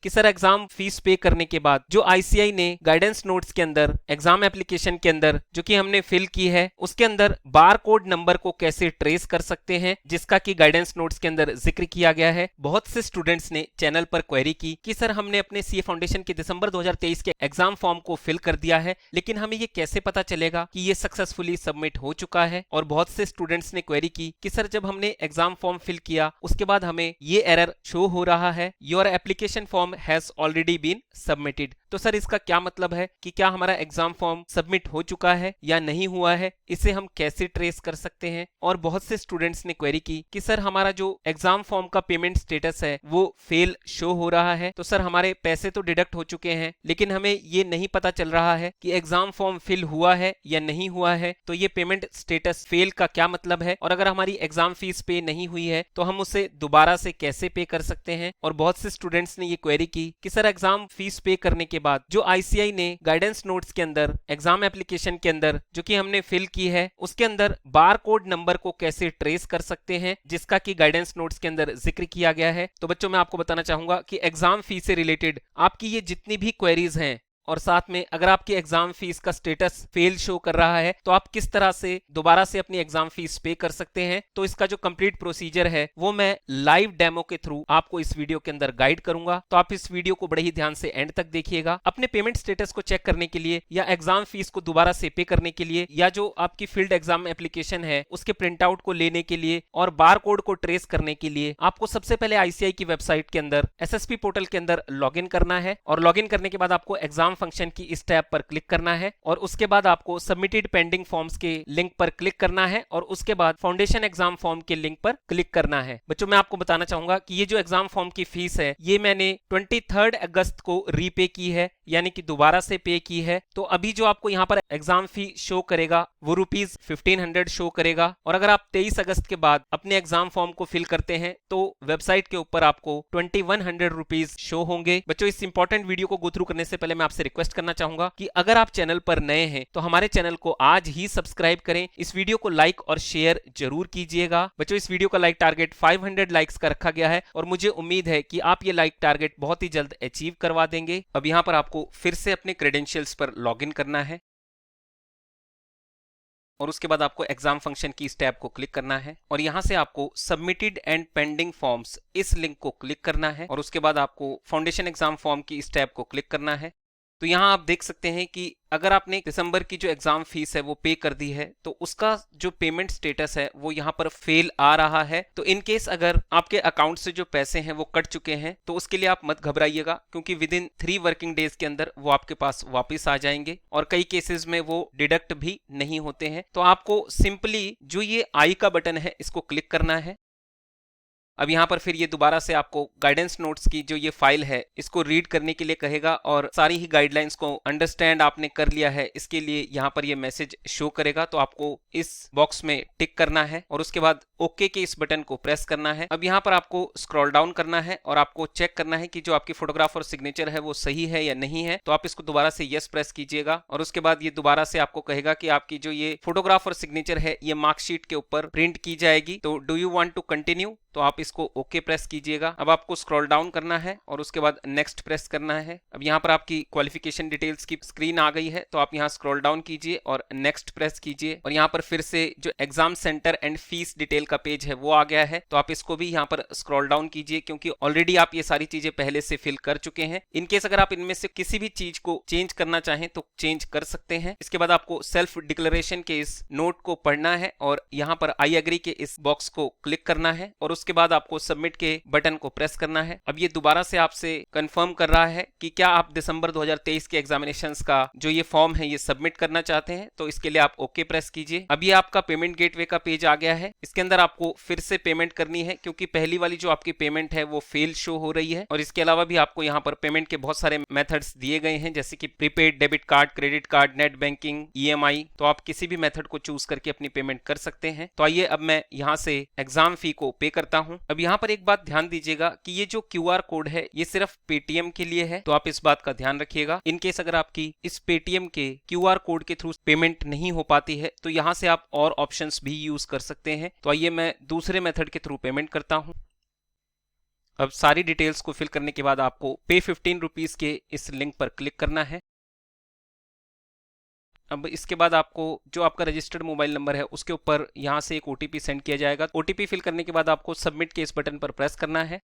कि sir exam fees पे करने के बाद जो आईसीआई ने गाइडेंस नोट्स के अंदर एग्जाम एप्लीकेशन के अंदर जो कि हमने फिल की है उसके अंदर बार कोड नंबर को कैसे ट्रेस कर सकते हैं, जिसका कि गाइडेंस नोट्स के अंदर जिक्र किया गया है। बहुत से स्टूडेंट्स ने चैनल पर क्वेरी की कि सर हमने अपने सीए फाउंडेशन के दिसंबर 2023 के एग्जाम फॉर्म को फिल कर दिया है, लेकिन हमें ये कैसे पता चलेगा कि ये सक्सेसफुली सबमिट हो चुका है। और बहुत से स्टूडेंट्स ने क्वेरी की कि सर जब हमने एग्जाम फॉर्म फिल किया उसके बाद हमें ये एरर शो हो रहा है, your application form has already been submitted. तो सर इसका क्या मतलब है कि क्या हमारा एग्जाम फॉर्म सबमिट हो चुका है या नहीं हुआ है, इसे हम कैसे ट्रेस कर सकते हैं। और बहुत से स्टूडेंट्स ने क्वेरी की कि सर हमारा जो एग्जाम फॉर्म का पेमेंट स्टेटस है वो फेल शो हो रहा है, तो सर हमारे पैसे तो डिडक्ट हो चुके हैं लेकिन हमें ये नहीं पता चल रहा है कि एग्जाम फॉर्म फिल हुआ है या नहीं हुआ है, तो ये पेमेंट स्टेटस फेल का क्या मतलब है, और अगर हमारी एग्जाम फीस पे नहीं हुई है तो हम उसे दोबारा से कैसे पे कर सकते हैं। और बहुत से स्टूडेंट्स ने ये क्वेरी की कि सर एग्जाम फीस पे करने के बाद जो आईसीआई ने गाइडेंस नोट्स के अंदर एग्जाम एप्लीकेशन के अंदर जो कि हमने फिल की है उसके अंदर बार कोड नंबर को कैसे ट्रेस कर सकते हैं, जिसका कि गाइडेंस नोट्स के अंदर जिक्र किया गया है। तो बच्चों मैं आपको बताना चाहूंगा कि एग्जाम फीस से रिलेटेड आपकी ये जितनी भी क्वेरीज हैं और साथ में अगर आपकी एग्जाम फीस का स्टेटस फेल शो कर रहा है तो आप किस तरह से दोबारा से अपनी एग्जाम फीस पे कर सकते हैं, तो इसका जो कंप्लीट प्रोसीजर है वो मैं लाइव डेमो के थ्रू आपको इस वीडियो के अंदर गाइड करूंगा। तो आप इस वीडियो को बड़े ही ध्यान से एंड तक देखिएगा। अपने पेमेंट स्टेटस को चेक करने के लिए या एग्जाम फीस को दोबारा से पे करने के लिए या जो आपकी फील्ड एग्जाम एप्लीकेशन है उसके प्रिंट आउट को लेने के लिए और बार कोड को ट्रेस करने के लिए आपको सबसे पहले आईसीआई की वेबसाइट के अंदर एसएसपी पोर्टल के अंदर लॉग इन करना है। और लॉग इन करने के बाद आपको एग्जाम फंक्शन की इस टैब पर क्लिक करना है और उसके बाद आपको सबमिटेड पेंडिंग फॉर्म्स के लिंक पर क्लिक करना है और उसके बाद फाउंडेशन एग्जाम फॉर्म के लिंक पर क्लिक करना है। बच्चों मैं आपको बताना चाहूंगा कि ये जो एग्जाम फॉर्म की फीस है ये मैंने 23 अगस्त को रीपे की है, यानी कि दोबारा से पे की है। तो अभी जो आपको यहाँ पर एग्जाम फी शो करेगा वो ₹1500 शो करेगा। और अगर आप 23 अगस्त के बाद अपने एग्जाम फॉर्म को फिल करते हैं तो वेबसाइट के ऊपर आपको ₹2100 शो होंगे। बच्चों इस इंपॉर्टेंट वीडियो को गो थ्रू करने से पहले मैं आपसे रिक्वेस्ट करना चाहूंगा कि अगर आप चैनल पर नए हैं तो हमारे चैनल को आज ही सब्सक्राइब करें, इस वीडियो को लाइक और शेयर जरूर कीजिएगा। बच्चों इस वीडियो का लाइक टारगेट 500 लाइक्स का रखा गया है और मुझे उम्मीद है कि आप ये लाइक टारगेट बहुत ही जल्द अचीव करवा देंगे। अब यहां पर आपको फिर से अपने क्रेडेंशियल्स पर लॉगिन करना है और उसके बाद आपको एग्जाम फंक्शन की इस टैब को क्लिक करना है और यहां से आपको सबमिटेड एंड पेंडिंग फॉर्म्स इस लिंक को क्लिक करना है और उसके बाद आपको फाउंडेशन एग्जाम फॉर्म की इस टैब को क्लिक करना है। तो यहां आप देख सकते हैं कि अगर आपने दिसंबर की जो एग्जाम फीस है वो पे कर दी है तो उसका जो पेमेंट स्टेटस है वो यहाँ पर फेल आ रहा है। तो इन केस अगर आपके अकाउंट से जो पैसे हैं वो कट चुके हैं तो उसके लिए आप मत घबराइएगा, क्योंकि विद इन 3 वर्किंग डेज के अंदर वो आपके पास वापस आ जाएंगे और कई केसेस में वो डिडक्ट भी नहीं होते हैं। तो आपको सिंपली जो ये आई का बटन है इसको क्लिक करना है। अब यहाँ पर फिर ये दोबारा से आपको गाइडेंस नोट्स की जो ये फाइल है इसको रीड करने के लिए कहेगा और सारी ही गाइडलाइंस को अंडरस्टैंड आपने कर लिया है इसके लिए यहाँ पर ये मैसेज शो करेगा। तो आपको इस बॉक्स में टिक करना है और उसके बाद ओके के इस बटन को प्रेस करना है। अब यहाँ पर आपको स्क्रॉल डाउन करना है और आपको चेक करना है कि जो आपकी फोटोग्राफ और सिग्नेचर है वो सही है या नहीं है। तो आप इसको दोबारा से यस प्रेस कीजिएगा और उसके बाद ये दोबारा से आपको कहेगा कि आपकी जो ये फोटोग्राफ और सिग्नेचर है ये मार्कशीट के ऊपर प्रिंट की जाएगी। तो do you want to continue, तो आप इसको ओके प्रेस कीजिएगा। अब आपको स्क्रॉल डाउन करना है और उसके बाद नेक्स्ट प्रेस करना है। अब यहाँ पर आपकी क्वालिफिकेशन डिटेल्स की स्क्रीन आ गई है तो आप यहाँ स्क्रॉल डाउन कीजिए और नेक्स्ट प्रेस कीजिए और यहाँ पर फिर से जो exam centre and fees detail का पेज है वो आ गया है। तो आप इसको भी यहाँ पर स्क्रॉल डाउन कीजिए क्योंकि ऑलरेडी आप ये सारी चीजें पहले से फिल कर चुके हैं। इनकेस अगर आप इनमें से किसी भी चीज को चेंज करना चाहें तो चेंज कर सकते हैं। इसके बाद आपको सेल्फ डिक्लेरेशन के इस नोट को पढ़ना है और यहाँ पर आई एग्री के इस बॉक्स को क्लिक करना है और उसके बाद आपको सबमिट के बटन को प्रेस करना है। अब ये दोबारा से आपसे कंफर्म कर रहा है कि क्या आप दिसंबर 2023 के एग्जामिनेशंस का जो ये फॉर्म है ये सबमिट करना चाहते हैं। तो इसके लिए आप ओके प्रेस कीजिए। अब ये आपका पेमेंट गेटवे का पेज आ गया है। इसके अंदर आपको फिर से पेमेंट करनी है क्योंकि पहली वाली जो आपकी पेमेंट है वो फेल शो हो रही है और इसके अलावा भी आपको यहाँ पर पेमेंट के बहुत सारे मेथड्स दिए गए हैं जैसे कि prepaid debit card, credit card, net banking, EMI. तो आप किसी भी मेथड को चूज करके अपनी पेमेंट कर सकते हैं। तो आइए अब मैं यहाँ से एग्जाम फी को पे करता हूँ। अब यहाँ पर एक बात ध्यान दीजिएगा कि ये जो क्यूआर कोड है ये सिर्फ पेटीएम के लिए है, तो आप इस बात का ध्यान रखिएगा। इनकेस अगर आपकी इस पेटीएम के क्यूआर कोड के थ्रू पेमेंट नहीं हो पाती है तो यहाँ से आप और ऑप्शंस भी यूज कर सकते हैं। तो आइए मैं दूसरे मेथड के थ्रू पेमेंट करता हूँ। अब सारी डिटेल्स को फिल करने के बाद आपको पे 15 रुपीज के इस लिंक पर क्लिक करना है। अब इसके बाद आपको जो आपका रजिस्टर्ड मोबाइल नंबर है उसके ऊपर यहाँ से एक ओटीपी सेंड किया जाएगा। ओटीपी फिल करने के बाद आपको सबमिट के इस बटन पर प्रेस करना है।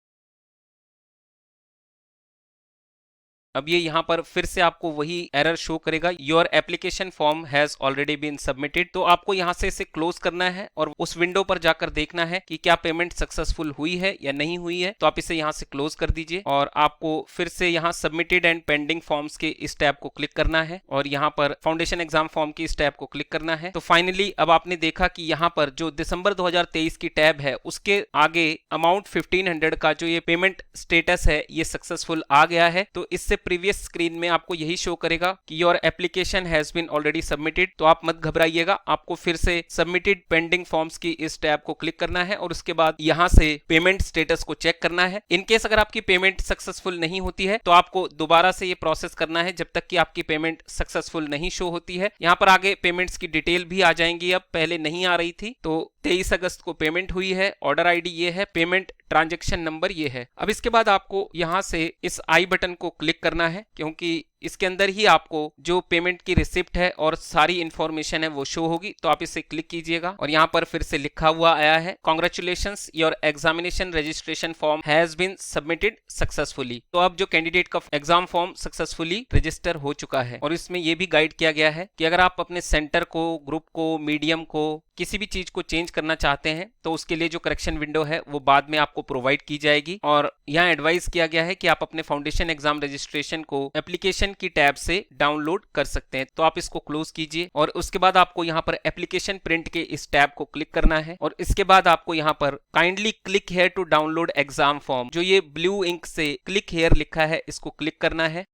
अब ये यहाँ पर फिर से आपको वही एरर शो करेगा, your application form has already been submitted. तो आपको यहाँ से इसे क्लोज करना है और उस विंडो पर जाकर देखना है कि क्या पेमेंट सक्सेसफुल हुई है या नहीं हुई है। तो आप इसे यहाँ से क्लोज कर दीजिए और आपको फिर से यहाँ सबमिटेड एंड पेंडिंग फॉर्म्स के इस टैब को क्लिक करना है और यहाँ पर फाउंडेशन एग्जाम फॉर्म की इस टैब को क्लिक करना है। तो फाइनली अब आपने देखा कि यहाँ पर जो दिसंबर 2023 की टैब है उसके आगे अमाउंट 1500 का जो ये पेमेंट स्टेटस है ये सक्सेसफुल आ गया है। तो इससे प्रीवियस स्क्रीन में आपको यही शो करेगा कि your application has been already submitted. तो आप मत घबराइएगा, आपको फिर से सबमिटेड पेंडिंग फॉर्म्स की इस टैब को क्लिक करना है और उसके बाद यहां से पेमेंट स्टेटस को चेक करना है। इनकेस अगर आपकी पेमेंट सक्सेसफुल नहीं होती है तो आपको दोबारा से ये प्रोसेस करना है जब तक कि आपकी पेमेंट सक्सेसफुल नहीं शो होती है। यहाँ पर आगे पेमेंट्स की डिटेल भी आ जाएंगी, अब पहले नहीं आ रही थी। तो 23 अगस्त को पेमेंट हुई है, ऑर्डर आईडी ये है, पेमेंट ट्रांजैक्शन नंबर ये है। अब इसके बाद आपको यहां से इस आई बटन को क्लिक करना है क्योंकि इसके अंदर ही आपको जो पेमेंट की रिसिप्ट है और सारी इंफॉर्मेशन है वो शो होगी। तो आप इसे क्लिक कीजिएगा और यहाँ पर फिर से लिखा हुआ आया है, congratulations your examination registration form has been submitted successfully. तो अब जो कैंडिडेट का एग्जाम फॉर्म सक्सेसफुली रजिस्टर हो चुका है। और इसमें यह भी गाइड किया गया है कि अगर आप अपने सेंटर को, ग्रुप को, मीडियम को, किसी भी चीज को चेंज करना चाहते हैं तो उसके लिए जो करेक्शन विंडो है वो बाद में आपको प्रोवाइड की जाएगी। और यहाँ एडवाइस किया गया है कि आप अपने फाउंडेशन एग्जाम रजिस्ट्रेशन को एप्लीकेशन की टैब से डाउनलोड कर सकते हैं। तो आप इसको क्लोज कीजिए और उसके बाद आपको यहाँ पर एप्लीकेशन प्रिंट के इस टैब को क्लिक करना है और इसके बाद आपको यहाँ पर kindly click here to download exam form, जो ये ब्लू इंक से क्लिक हेयर लिखा है, इसको क्लिक करना है।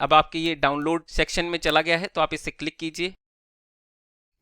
अब आपके ये डाउनलोड सेक्शन में चला गया है तो आप इसे क्लिक कीजिए।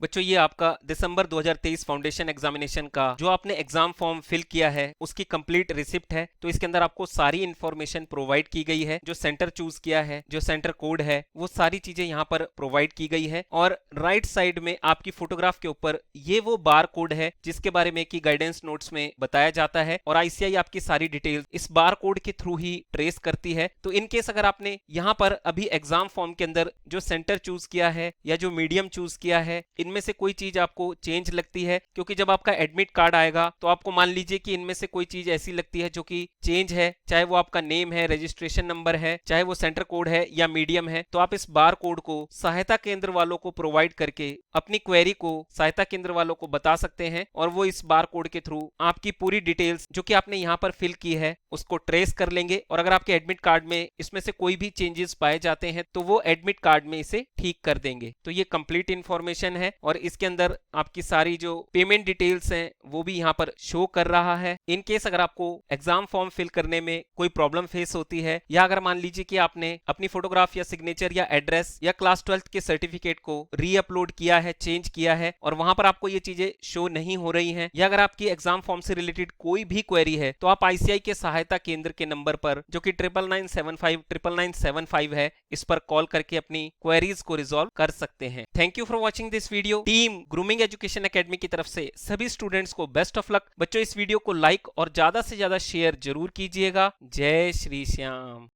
बच्चों ये आपका दिसंबर 2023 फाउंडेशन एग्जामिनेशन का जो आपने एग्जाम फॉर्म फिल किया है उसकी कंप्लीट रिसिप्ट है। तो इसके अंदर आपको सारी इंफॉर्मेशन प्रोवाइड की गई है, जो सेंटर चूज किया है, जो सेंटर कोड है, वो सारी चीजें यहाँ पर प्रोवाइड की गई है। और राइट साइड में आपकी फोटोग्राफ के ऊपर ये वो बार कोड है जिसके बारे में की गाइडेंस नोट्स में बताया जाता है और आईसीआई आपकी सारी डिटेल्स इस बार कोड के थ्रू ही ट्रेस करती है। तो इनकेस अगर आपने यहाँ पर अभी एग्जाम फॉर्म के अंदर जो सेंटर चूज किया है या जो मीडियम चूज किया है, इनमें से कोई चीज आपको चेंज लगती है, क्योंकि जब आपका एडमिट कार्ड आएगा तो आपको मान लीजिए कि इनमें से कोई चीज ऐसी लगती है जो कि चेंज है, चाहे वो आपका नेम है, रजिस्ट्रेशन नंबर है, चाहे वो सेंटर कोड है या मीडियम है, तो आप इस बार कोड को सहायता केंद्र वालों को प्रोवाइड करके अपनी क्वेरी को सहायता केंद्र वालों को बता सकते हैं और वो इस बार कोड के थ्रू आपकी पूरी डिटेल्स जो कि आपने यहाँ पर फिल की है उसको ट्रेस कर लेंगे। और अगर आपके एडमिट कार्ड में इसमें से कोई भी चेंजेस पाए जाते हैं तो वो एडमिट कार्ड में इसे ठीक कर देंगे। तो ये कंप्लीट इंफॉर्मेशन है और इसके अंदर आपकी सारी जो पेमेंट डिटेल्स हैं वो भी यहाँ पर शो कर रहा है। इन केस अगर आपको एग्जाम फॉर्म फिल करने में कोई प्रॉब्लम फेस होती है या अगर मान लीजिए कि आपने अपनी फोटोग्राफ या सिग्नेचर या एड्रेस या क्लास 12th के सर्टिफिकेट को रीअपलोड किया है, चेंज किया है और वहां पर आपको ये चीजें शो नहीं हो रही हैं, या अगर आपकी एग्जाम फॉर्म से रिलेटेड कोई भी क्वेरी है तो आप आईसीआई के सहायता केंद्र के नंबर पर जो कि 9975 है इस पर कॉल करके अपनी क्वेरीज को रिजॉल्व कर सकते हैं। Thank you for watching this video. Team grooming education academy की तरफ से सभी स्टूडेंट्स को बेस्ट ऑफ लक। बच्चों इस वीडियो को लाइक और ज्यादा से ज्यादा शेयर जरूर कीजिएगा। जय श्री श्याम।